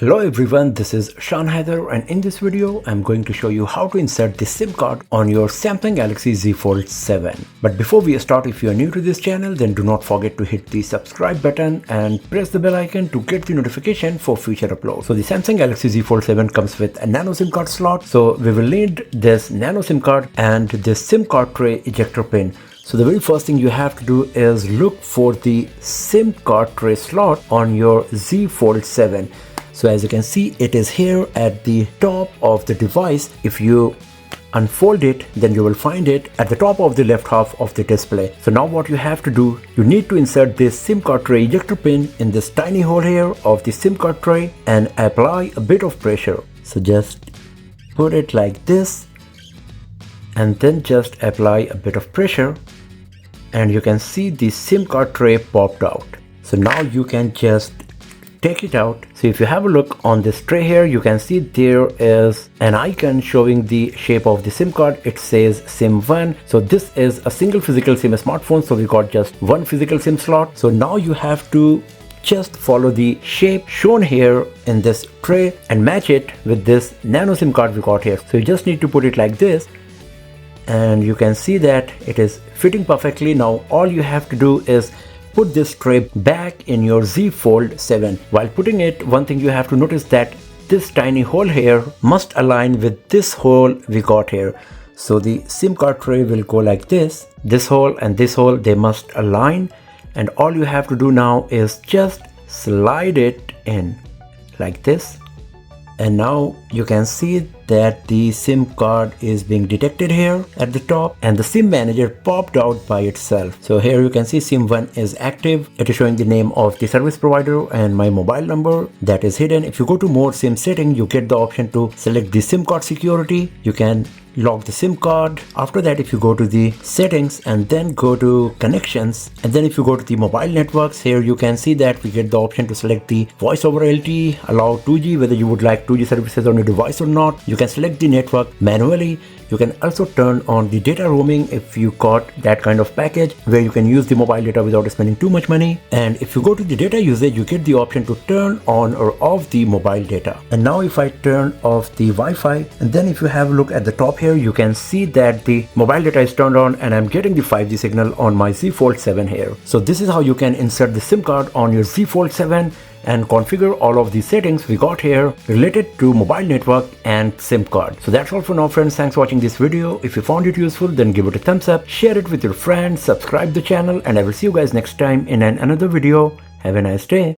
Hello everyone, this is Shan Haider, and in this video I'm going to show you how to insert the SIM card on your Samsung Galaxy Z Fold 7. But before we start, if you are new to this channel, then do not forget to hit the subscribe button and press the bell icon to get the notification for future uploads. So the Samsung Galaxy Z Fold 7 comes with a nano SIM card slot, so we will need this nano SIM card and this SIM card tray ejector pin. So the very first thing you have to do is look for the SIM card tray slot on your Z Fold 7. So as you can see, it is here at the top of the device. If you unfold it, then you will find it at the top of the left half of the display. So now what you have to do, you need to insert this SIM card tray ejector pin in this tiny hole here of the SIM card tray and apply a bit of pressure. So just put it like this and then just apply a bit of pressure, and you can see the SIM card tray popped out. So now you can just take it out. So if you have a look on this tray here, you can see there is an icon showing the shape of the SIM card. It says SIM1. So this is a single physical SIM smartphone. So we got just one physical SIM slot. So now you have to just follow the shape shown here in this tray and match it with this nano SIM card we got here. So you just need to put it like this, and you can see that it is fitting perfectly. Now all you have to do is put this tray back in your Z Fold 7. While putting it, one thing you have to notice that this tiny hole here must align with this hole we got here. So the SIM card tray will go like this. This hole and this hole, they must align, and all you have to do now is just slide it in like this. And now you can see that the SIM card is being detected here at the top, and the SIM manager popped out by itself. So here you can see SIM1 is active. It is showing the name of the service provider and my mobile number that is hidden. If you go to more SIM setting, you get the option to select the SIM card security. You can lock the SIM card. After that, if you go to the settings and then go to connections, and then if you go to the mobile networks, here you can see that we get the option to select the voice over LTE, allow 2G, whether you would like 2G services on your device or not. You can select the network manually. You can also turn on the data roaming if you got that kind of package where you can use the mobile data without spending too much money. And if you go to the data usage, you get the option to turn on or off the mobile data. And now if I turn off the Wi-Fi, and then if you have a look at the top here, you can see that the mobile data is turned on and I'm getting the 5G signal on my Z Fold 7 here. So this is how you can insert the SIM card on your Z Fold 7 and configure all of the settings we got here related to mobile network and SIM card. So that's all for now, friends. Thanks for watching this video. If you found it useful, then give it a thumbs up, share it with your friends, subscribe the channel, and I will see you guys next time in another video. Have a nice day.